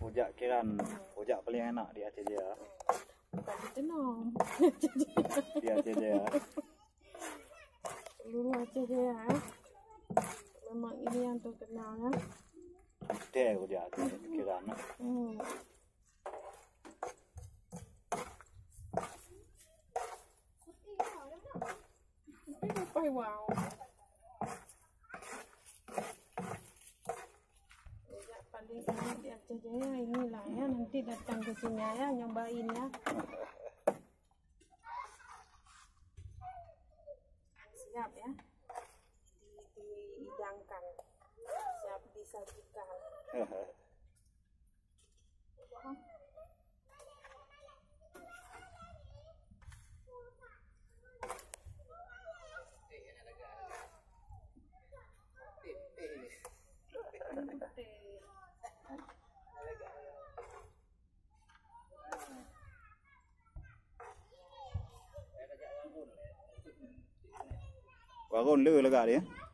Rujak kiran, rujak paling enak di Aceh Jaya. Bukan di Tenom. Di Aceh Jaya. Seluruh Aceh Jaya. Memang ini yang terkenal ya. Deh rujak kiran. Apa wow. Rujak paling enak di Aceh Jaya inilah ya, nanti datang ke sini ya, nyobain ya. Siap ya, dihidangkan, siap disajikan. Wagon lư là gà đi.